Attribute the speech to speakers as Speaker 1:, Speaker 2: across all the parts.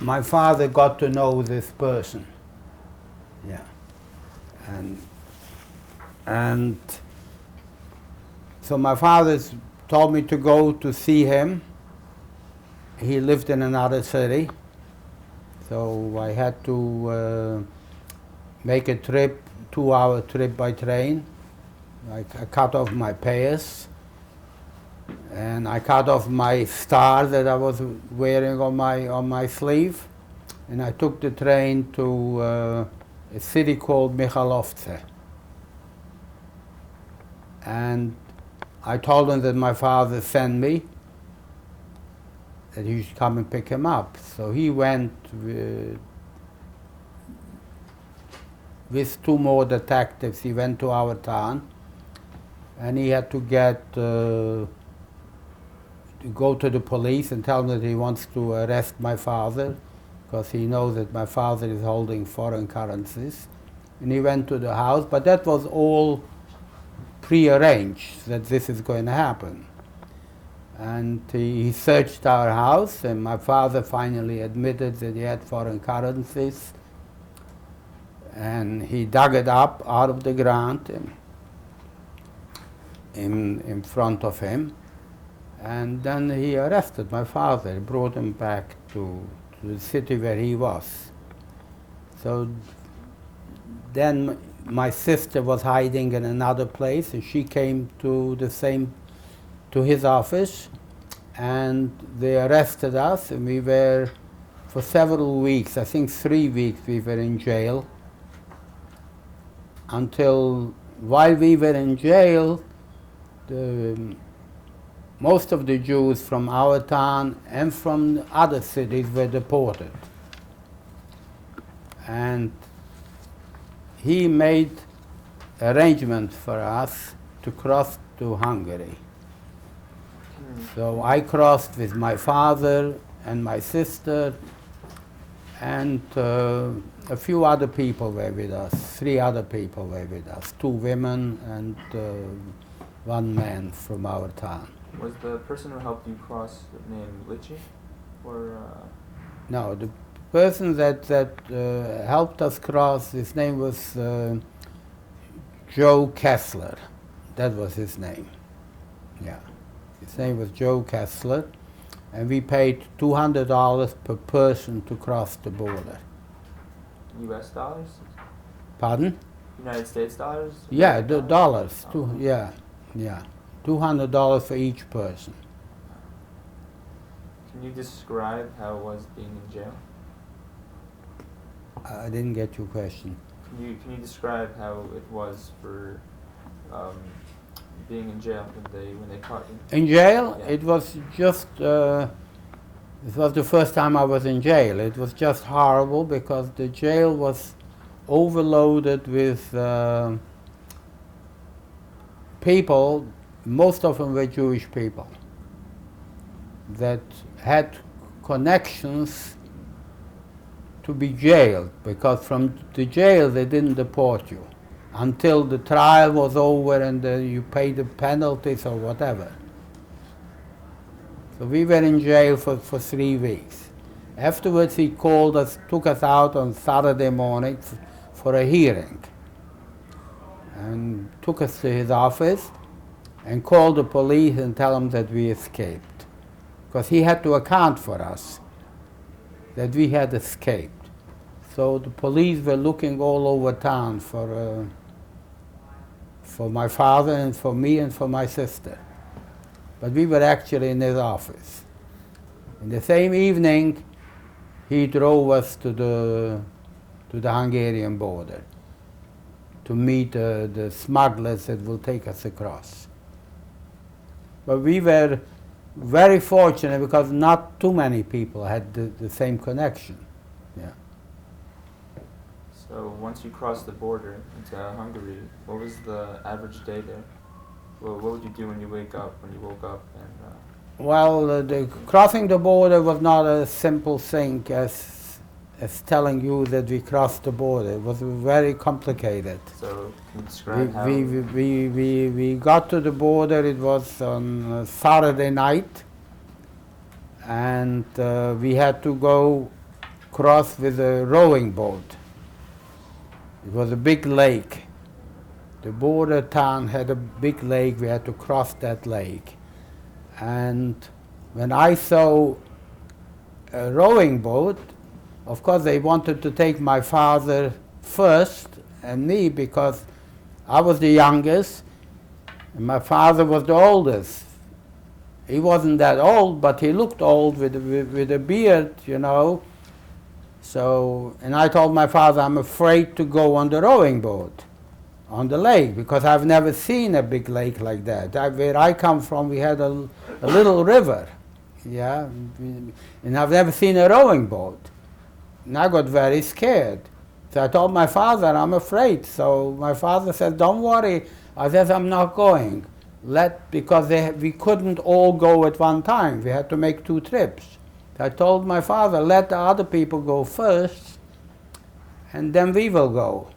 Speaker 1: my father got to know this person. Yeah. And so my father told me to go to see him. He lived in another city, so I had to make a trip, 2-hour trip by train. I cut off my payas, and I cut off my star that I was wearing on my sleeve, and I took the train to a city called Michalovce. And I told him that my father sent me, that he should come and pick him up. So he went with 2 more detectives. He went to our town, and he had to go to the police and tell them that he wants to arrest my father, because he knows that my father is holding foreign currencies. And he went to the house, but that was all prearranged, that this is going to happen. And he searched our house, and my father finally admitted that he had foreign currencies. And he dug it up out of the ground in front of him. And then he arrested my father, brought him back to the city where he was. So then my sister was hiding in another place, and she came to his office, and they arrested us, and we were, for several weeks, I think 3 weeks, we were in jail. Until while we were in jail, most of the Jews from our town and from other cities were deported. And he made arrangements for us to cross to Hungary. So I crossed with my father and my sister, and a few other people were with us. 3 other people were with us, 2 women and 1 man from our town.
Speaker 2: Was the person who helped you cross named Litchi, or?
Speaker 1: No, the person that helped us cross, his name was Joe Kessler. That was his name. Yeah, his name was Joe Kessler, and we paid $200 per person to cross the border.
Speaker 2: U.S. dollars?
Speaker 1: Pardon?
Speaker 2: United States dollars?
Speaker 1: Yeah, the dollars. Yeah. $200 for each person.
Speaker 2: Can you describe how it was being in jail?
Speaker 1: I didn't get your question.
Speaker 2: Can you describe how it was for being in jail when they caught you?
Speaker 1: In jail,
Speaker 2: Yeah.
Speaker 1: it was just. It was the first time I was in jail. It was just horrible because the jail was overloaded with people. Most of them were Jewish people that had connections to be jailed, because from the jail they didn't deport you until the trial was over and you paid the penalties or whatever. So we were in jail for 3 weeks. Afterwards he called us, took us out on Saturday morning for a hearing, and took us to his office and called the police and tell them that we escaped, because he had to account for us that we had escaped. So the police were looking all over town for my father and for me and for my sister. But we were actually in his office. In the same evening, he drove us to the Hungarian border to meet the smugglers that will take us across. But we were very fortunate because not too many people had the same connection. Yeah.
Speaker 2: So once you crossed the border into Hungary, what was the average day there? Well, what would you do when you woke up? And
Speaker 1: well, crossing the border was not a simple thing as telling you that we crossed the border. It was very complicated.
Speaker 2: So can you describe how?
Speaker 1: We got to the border. It was on a Saturday night, and we had to go cross with a rowing boat. It was a big lake. The border town had a big lake. We had to cross that lake. And when I saw a rowing boat, of course they wanted to take my father first and me because I was the youngest and my father was the oldest. He wasn't that old, but he looked old with a beard, you know. So, and I told my father, I'm afraid to go on the rowing boat on the lake because I've never seen a big lake like that. Where I come from, we had a little river, yeah, and I've never seen a rowing boat. And I got very scared. So I told my father, I'm afraid. So my father said, don't worry. I said, I'm not going. Because we couldn't all go at one time. We had to make 2 trips. I told my father, let the other people go first, and then we will go.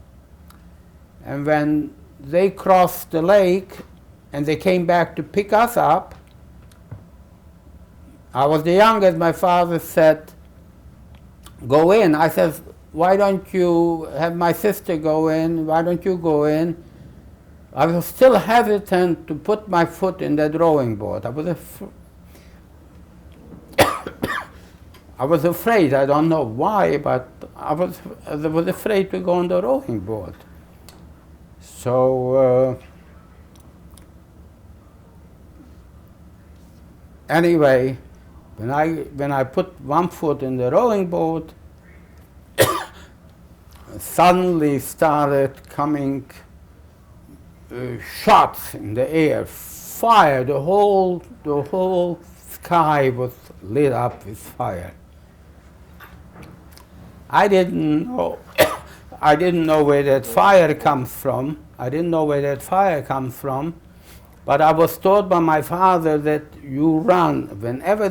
Speaker 1: And when they crossed the lake and they came back to pick us up, I was the youngest. My father said, go in. I said, why don't you have my sister go in? Why don't you go in? I was still hesitant to put my foot in that rowing boat. I was afraid. I don't know why, but I was afraid to go on the rowing boat. So anyway, when I put one foot in the rowing boat, suddenly started coming shots in the air, fire. The whole sky was lit up with fire. I didn't know. I didn't know where that fire comes from. But I was told by my father that you run whenever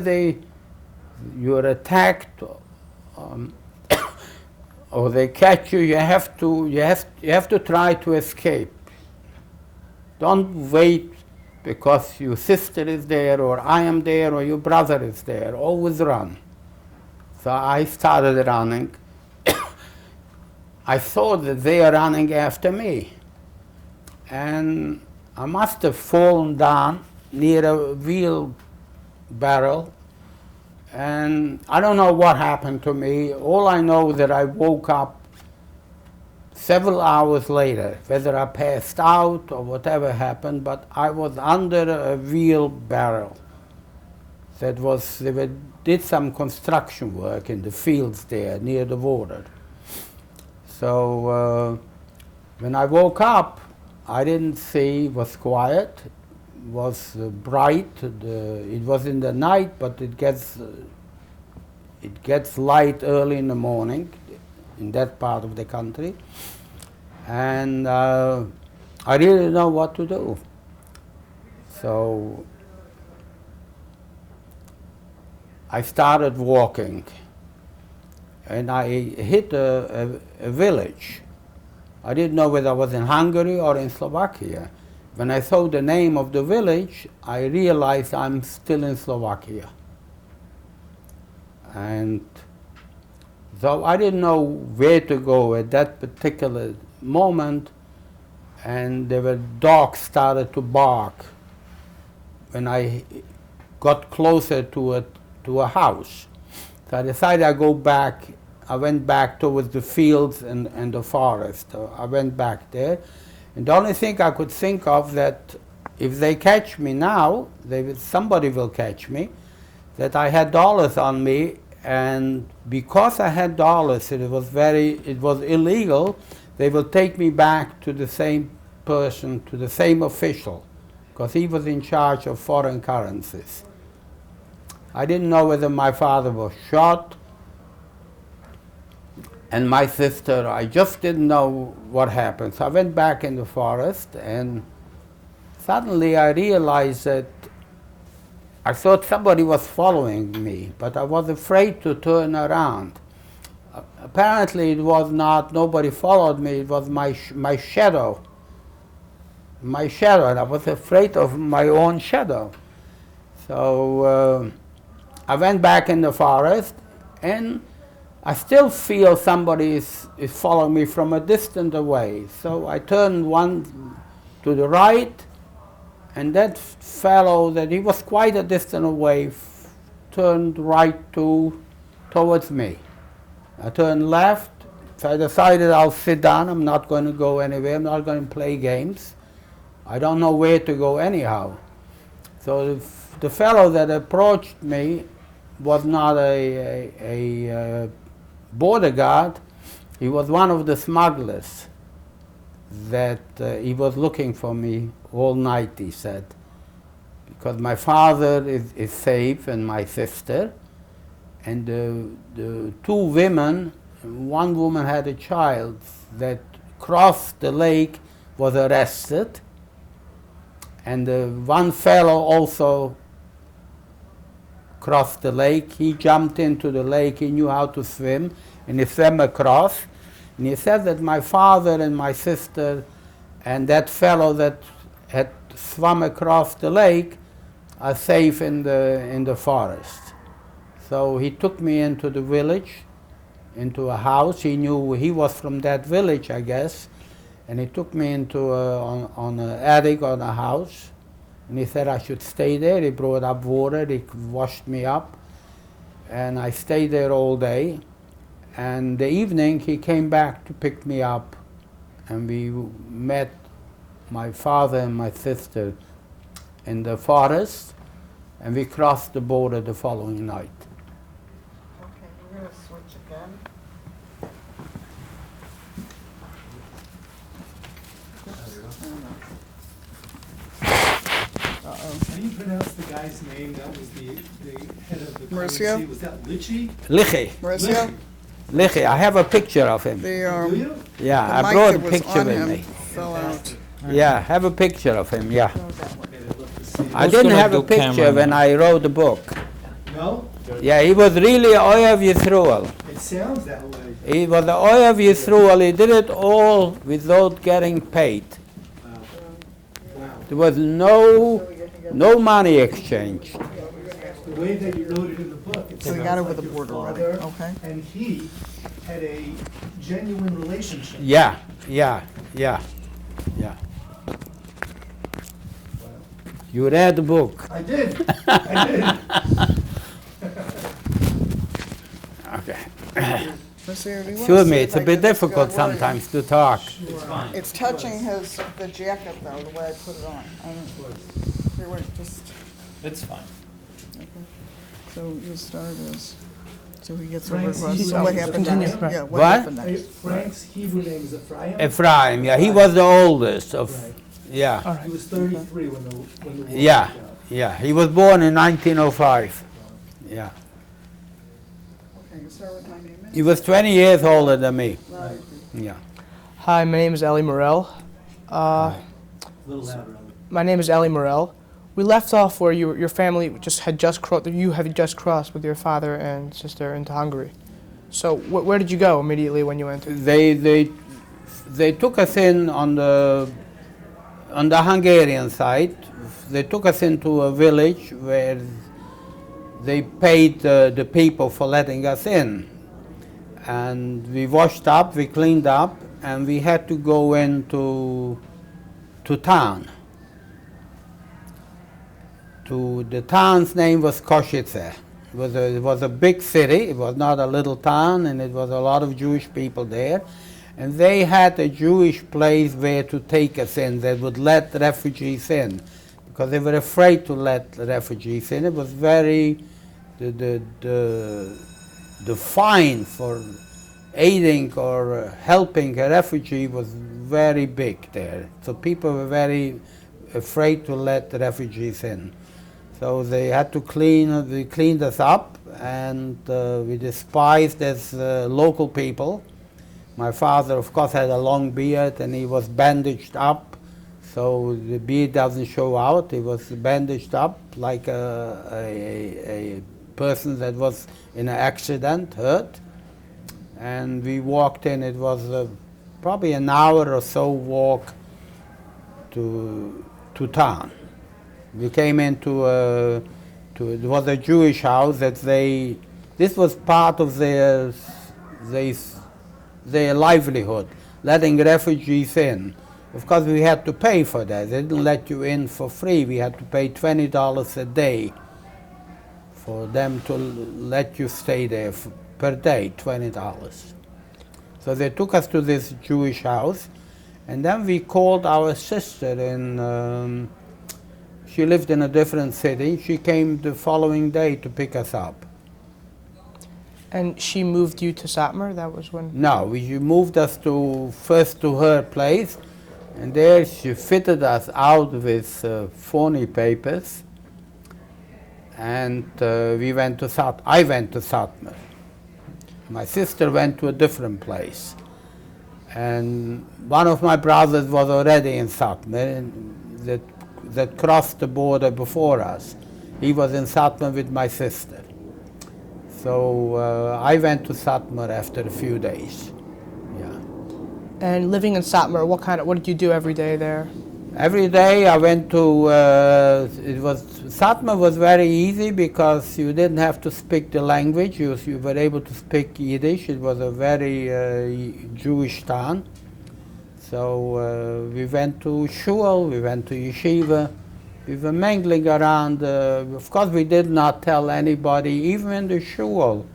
Speaker 1: you're attacked or they catch you. You have to try to escape. Don't wait because your sister is there or I am there or your brother is there. Always run. So I started running. I saw that they are running after me. And I must have fallen down near a wheelbarrow. And I don't know what happened to me. All I know is that I woke up several hours later, whether I passed out or whatever happened, but I was under a wheelbarrow. They did some construction work in the fields there near the water. So when I woke up, I didn't see, it was quiet, it was bright, it was in the night, but it gets light early in the morning in that part of the country. And I really didn't know what to do. So I started walking, and I hit a village. I didn't know whether I was in Hungary or in Slovakia. When I saw the name of the village, I realized I'm still in Slovakia. And so I didn't know where to go at that particular moment, and dogs started to bark when I got closer to a house. So I decided I went back towards the fields and the forest. So I went back there, and the only thing I could think of that if they catch me now, somebody will catch me, that I had dollars on me, and because I had dollars, it was illegal. They will take me back to the same person, to the same official, because he was in charge of foreign currencies. I didn't know whether my father was shot, and my sister, I just didn't know what happened. So I went back in the forest, and suddenly I realized that I thought somebody was following me, but I was afraid to turn around. Apparently it was not, nobody followed me, it was my shadow. My shadow, and I was afraid of my own shadow. So I went back in the forest, and I still feel somebody is following me from a distance away. So I turned one to the right, and that fellow, that he was quite a distance away, turned right towards me. I turned left, so I decided I'll sit down, I'm not going to go anywhere, I'm not going to play games. I don't know where to go anyhow. So the fellow that approached me was not a border guard, he was one of the smugglers that he was looking for me all night, he said, because my father is safe and my sister, and the two women, one woman had a child that crossed the lake, was arrested, and one fellow also crossed the lake. He jumped into the lake, he knew how to swim, and he swam across. And he said that my father and my sister and that fellow that had swum across the lake are safe in the forest. So he took me into the village, into a house. He knew he was from that village, I guess, and he took me into on an attic on a house. And he said I should stay there. He brought up water, he washed me up, and I stayed there all day. And the evening he came back to pick me up, and we met my father and my sister in the forest, and we crossed the border the following night.
Speaker 3: Okay, we're going to switch again.
Speaker 4: How do you pronounce the guy's name? That was the head of the
Speaker 3: Mauricio?
Speaker 4: currency. Was that Lichy?
Speaker 1: Lichy.
Speaker 3: Mauricio,
Speaker 1: Lichy. I have a picture of him.
Speaker 3: the,
Speaker 4: Do you?
Speaker 1: Yeah,
Speaker 3: the
Speaker 1: I
Speaker 3: mic
Speaker 1: brought
Speaker 3: that
Speaker 1: a
Speaker 3: was
Speaker 1: picture
Speaker 3: on
Speaker 1: with
Speaker 3: him
Speaker 1: me.
Speaker 3: fell out.
Speaker 1: Yeah, I have a picture of him, yeah.
Speaker 3: Go that way.
Speaker 4: Okay, I'd love to see.
Speaker 1: I
Speaker 5: Who's
Speaker 1: didn't
Speaker 5: gonna
Speaker 1: have a
Speaker 5: do
Speaker 1: picture
Speaker 5: camera
Speaker 1: when
Speaker 5: now?
Speaker 1: I wrote the book.
Speaker 4: No?
Speaker 1: Yeah, he was really Oy of Yisroel.
Speaker 4: It sounds that way.
Speaker 1: He was the Oy of Yisroel. He did it all without getting paid.
Speaker 4: Wow. Wow.
Speaker 1: There was no money exchange.
Speaker 4: The way that you wrote it in the book, it
Speaker 3: So we
Speaker 4: sounds
Speaker 3: got over
Speaker 4: like
Speaker 3: the
Speaker 4: your
Speaker 3: border already.
Speaker 4: father
Speaker 3: Okay.
Speaker 4: and he had a genuine relationship.
Speaker 1: Yeah. You read the book.
Speaker 4: I did. I did.
Speaker 1: Okay.
Speaker 3: Mauricio, do you wanna
Speaker 1: Excuse
Speaker 3: see
Speaker 1: me,
Speaker 3: if
Speaker 1: it's
Speaker 3: I
Speaker 1: a bit
Speaker 3: get this
Speaker 1: difficult
Speaker 3: good word?
Speaker 1: sometimes to talk.
Speaker 3: It's touching the jacket though, the way I put it on. I don't, here, wait, just,
Speaker 5: It's fine.
Speaker 3: okay. So you start as, so he gets
Speaker 4: Frank's
Speaker 3: over,
Speaker 4: Hebrew
Speaker 3: so what
Speaker 4: name is
Speaker 3: happened
Speaker 4: Ephraim.
Speaker 3: next? Yeah,
Speaker 1: What?
Speaker 3: what happened
Speaker 4: Hey,
Speaker 3: next?
Speaker 4: Frank's Hebrew name is Ephraim.
Speaker 1: Ephraim, yeah, he was the oldest of,
Speaker 4: Right.
Speaker 1: yeah,
Speaker 4: He was 33 when the war
Speaker 1: Yeah.
Speaker 4: broke out.
Speaker 1: yeah. He was born in 1905. Yeah.
Speaker 3: Okay, you start with my name.
Speaker 1: He was 20 years older than me.
Speaker 3: Right.
Speaker 1: Yeah.
Speaker 6: Hi, my name is Ellie Morel.
Speaker 4: A little louder. Ellie.
Speaker 6: My name is Ellie Morel. We left off where your family had just crossed with your father and sister into Hungary. So where did you go immediately when you entered?
Speaker 1: They took us in on the Hungarian side. They took us into a village where they paid the people for letting us in. And we washed up, we cleaned up, and we had to go into town. The town's name was Košice. It was a big city, it was not a little town, and it was a lot of Jewish people there. And they had a Jewish place where to take us in, that would let refugees in, because they were afraid to let refugees in. It was very, the fine for aiding or helping a refugee was very big there. So people were very afraid to let the refugees in. So they had to they cleaned us up, and we despised as local people. My father, of course, had a long beard, and he was bandaged up, so the beard doesn't show out. He was bandaged up like a person that was in an accident, hurt. And we walked in. It was probably an hour or so walk to town. We came into it was a Jewish house that this was part of their their livelihood, letting refugees in. Of course, we had to pay for that. They didn't let you in for free. We had to pay $20 a day for them to let you stay there per day, $20. So they took us to this Jewish house, and then we called our sister in, she lived in a different city. She came the following day to pick us up.
Speaker 6: And she moved you to Satmar? That was when?
Speaker 1: No, she moved us first to her place, and there she fitted us out with phony papers, and I went to Satmar. My sister went to a different place, and one of my brothers was already in Satmar, that crossed the border before us. He was in Satmar with my sister. So I went to Satmar after a few days. Yeah.
Speaker 6: And living in Satmar, what did you do every day there?
Speaker 1: Every day I went to, Satmar was very easy because you didn't have to speak the language. You were able to speak Yiddish. It was a very Jewish town. So we went to shul, we went to yeshiva. We were mingling around. Of course, we did not tell anybody, even in the shul.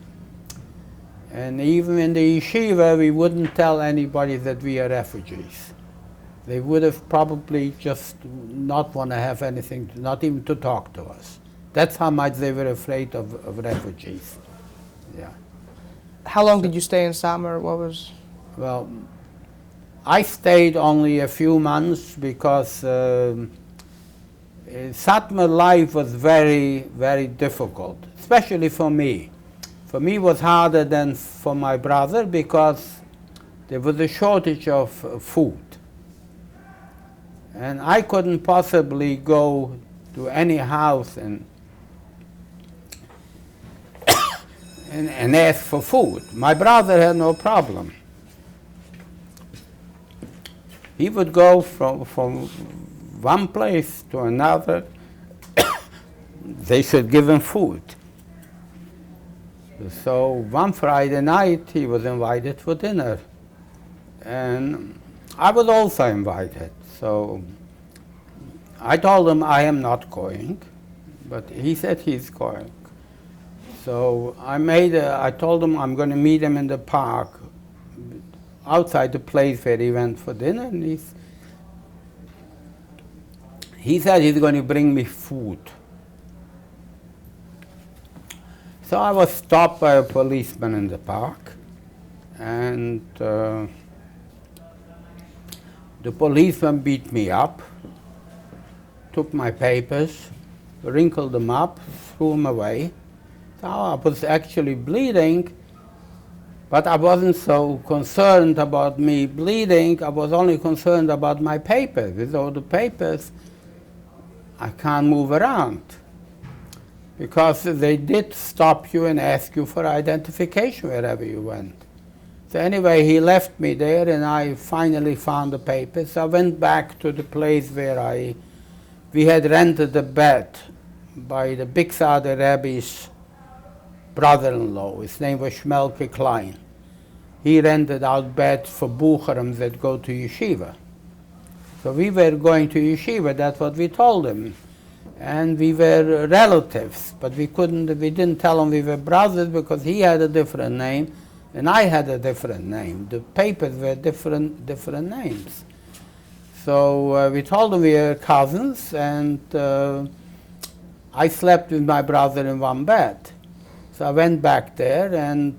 Speaker 1: And even in the yeshiva, we wouldn't tell anybody that we are refugees. They would have probably just not want to have anything, not even to talk to us. That's how much they were afraid of refugees. Yeah.
Speaker 6: How long did you stay in Satmar?
Speaker 1: Well, I stayed only a few months because Satmar life was very, very difficult, especially for me. For me, it was harder than for my brother because there was a shortage of food. And I couldn't possibly go to any house and ask for food. My brother had no problem. He would go from one place to another. They should give him food. So one Friday night he was invited for dinner, and I was also invited. So I told him I am not going, but he said he's going. So I told him I'm going to meet him in the park outside the place where he went for dinner, and he said he's going to bring me food. So I was stopped by a policeman in the park, and the policeman beat me up, took my papers, wrinkled them up, threw them away. So I was actually bleeding, but I wasn't so concerned about me bleeding. I was only concerned about my papers. Without the papers, I can't move around, because they did stop you and ask you for identification wherever you went. So anyway, he left me there, and I finally found the papers. I went back to the place where we had rented a bed by the Big Sada Rebbe's brother-in-law. His name was Shmelke Klein. He rented out beds for Bucherim that go to yeshiva. So we were going to yeshiva, that's what we told him. And we were relatives, but we didn't tell him we were brothers because he had a different name and I had a different name. The papers were different names. So we told him we were cousins, and I slept with my brother in one bed. So I went back there, and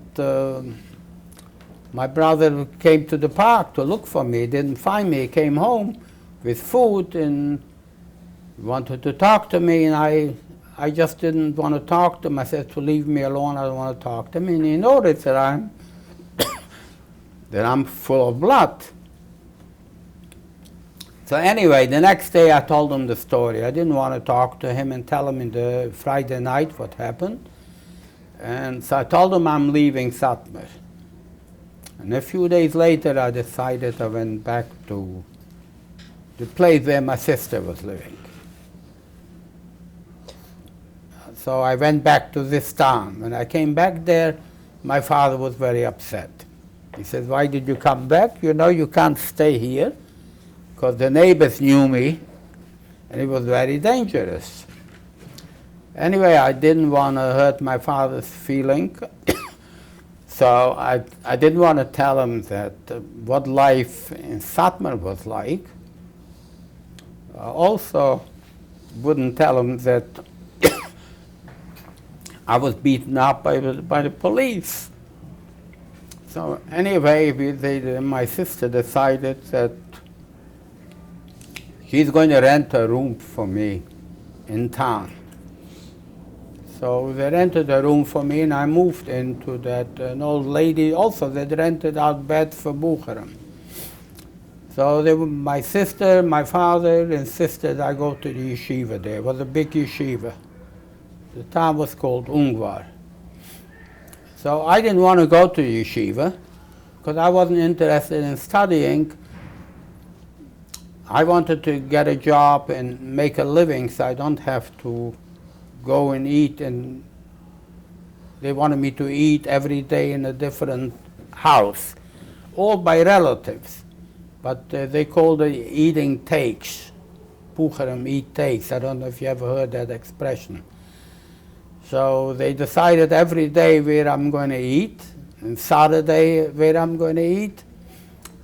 Speaker 1: my brother came to the park to look for me. He didn't find me. He came home with food and wanted to talk to me, and I just didn't want to talk to him. I said to leave me alone, I don't want to talk to him. And he noticed that I'm full of blood. So anyway, the next day I told him the story. I didn't want to talk to him and tell him in the Friday night what happened. And so I told him I'm leaving Satmar. And a few days later I decided I went back to the place where my sister was living. So I went back to this town. When I came back there, my father was very upset. He said, why did you come back? You know you can't stay here, because the neighbors knew me, and it was very dangerous. Anyway, I didn't want to hurt my father's feeling, so I didn't want to tell him that what life in Satmar was like. I also wouldn't tell him that I was beaten up by the police. So anyway, my sister decided that she's going to rent a room for me in town. So they rented a room for me, and I moved into that. An old lady also that rented out beds for Bukharam. So they were, my sister, my father insisted I go to the yeshiva there. It was a big yeshiva. The town was called Ungvar. So I didn't want to go to yeshiva because I wasn't interested in studying. I wanted to get a job and make a living so I don't have to go and eat, and they wanted me to eat every day in a different house, all by relatives. But they called it eating takes. Bukharam eat takes. I don't know if you ever heard that expression. So they decided every day where I'm going to eat, and Saturday where I'm going to eat.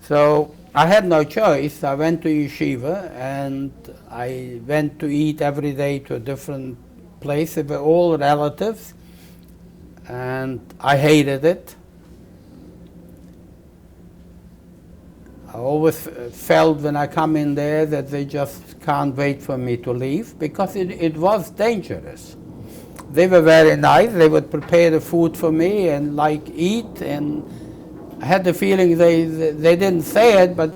Speaker 1: So I had no choice. I went to yeshiva, and I went to eat every day to a different place. They were all relatives, and I hated it. I always felt when I come in there that they just can't wait for me to leave, because it was dangerous. They were very nice. They would prepare the food for me and eat, and I had the feeling they didn't say it, but